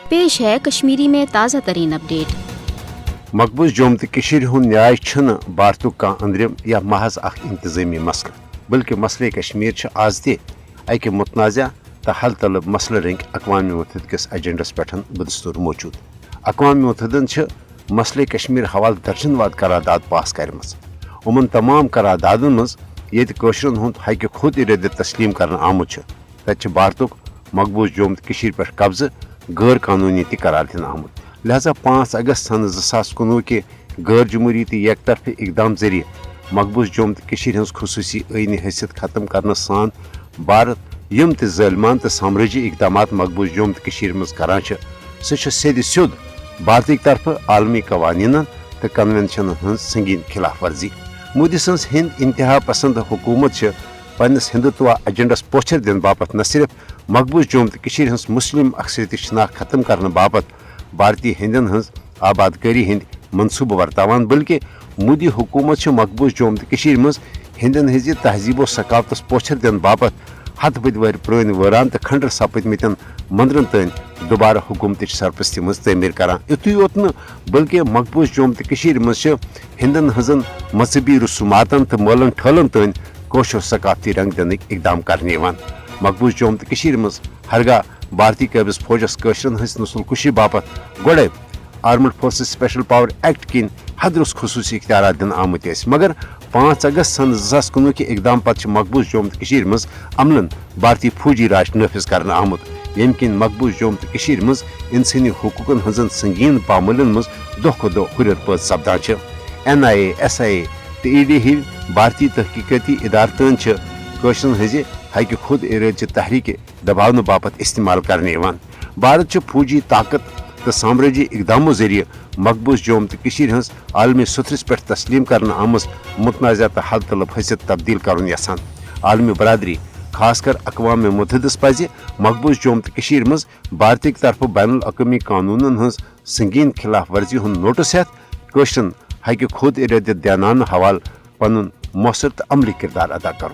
पेश है कश्मीरी में ताज़ा तरीन अपडेट। मकबूज जोम तो हूँ न्याय भारत का अंदरिम या महज इंतजामी मसल बल्कि मसले कश्मीर आज तक मुतनाज़ा तो हल तलब मसल रंग अक़वाम मुत्तहिदा किस एजेंडस पे बदस्तूर मौजूद। अक़वाम मुत्तहिदा मसले कश्मीर हवाले दर्जनवाद करारदाद पास करम। उमन तमाम करारदादन मज ये हक खुद इराद तस्लीम कर आमुत तत भारत मकबूज जोम तो पे कब्ज़ गैर कानूनी करार दिन आमुत। लिहाजा 5 अगस्त सन 2019 के गैर जमहूरी तो एक तरफ इकदाम जरिए मकबूज जोम तो खसूसी आईनी हैसियत खत्म करने सान भारत यम ज़ालिमान तो साम्राज्य इकदाम मकबूज जोम तो मज करान सह सेद स्योद भारत की तरफ आलमी कवानीन तो कन्वेंशन हज संगीन खिलाफ वर्जी। मोदी सज हिंद इंतहा पसंद हुकूमत पन्नस हिंदुत्व एजेंडस पोचर दिन बापत न सिर्फ मकबूज जोम तो मुस्लिम अक्सरियत शनाख्त खत्म करने बापत भारतीय हिंदन हज आबादकारी हिंद मनसूब वर्तावान बल्कि मोदी हुकूमत मकबूज जोम तो मज हिंदन हज तहजीब सकावत पोचर दिन बापत हथ बद वर पुरान वरान तो खंडर सपदमत मंदिरन तन दोबारा हुकूमत सरपरस्ती मज तमीर करान। युत योत न बल्कि मकबूज जोम तो मज हिंदन हजन मजहबी रसूमातन तो मलन ठलन तन कोशो सकाफती रंग दिन इकदाम करने मकबूज जोम तो मज हरगा भारतीय कबिज फौजस कशरन हज नस्ल कुशी बापत गोड़े armed forces special power act किन हदरुस खसूसी इख्तियार दिन आमुत मगर 5 अगस्त सन 2019 के इकदाम पत् मकबूज जोम तो मज अमलन भारतीय फौजी राज नफिज कर आमुत यम किन मकबूज जोम तो मज इंसानी हकूकन हजन संगीन पामलन मज दो खो दो हुर पद सपदान। NIA SIA तो ED हिव भारतीय तहकीकती इदारतन कशरन हज हक खुद इराद तहरीक दबाव बापत इस्तेमाल करने भारत फौजी ताकत तो साम्राज्य इकदामों जरिए मकबूज जोम तो हज आलमी सुथरस पे तस्लीम कर आमज मुतनाज़ा तो हल तलब हैसियत तब्दील कर यसान। आलमी बरदरी खासकर अक़वाम मुत्तहिदा पज़ मकबूज जोम तो मज भारत की तरफ बैनुल अक़वामी कानूनन हज संगीन खिलाफ वर्जी हूँ नोटिस हेत कशरन हक खुद इराद दयानाना हवाल पन मौसर तो अमली किरदार अदा कर।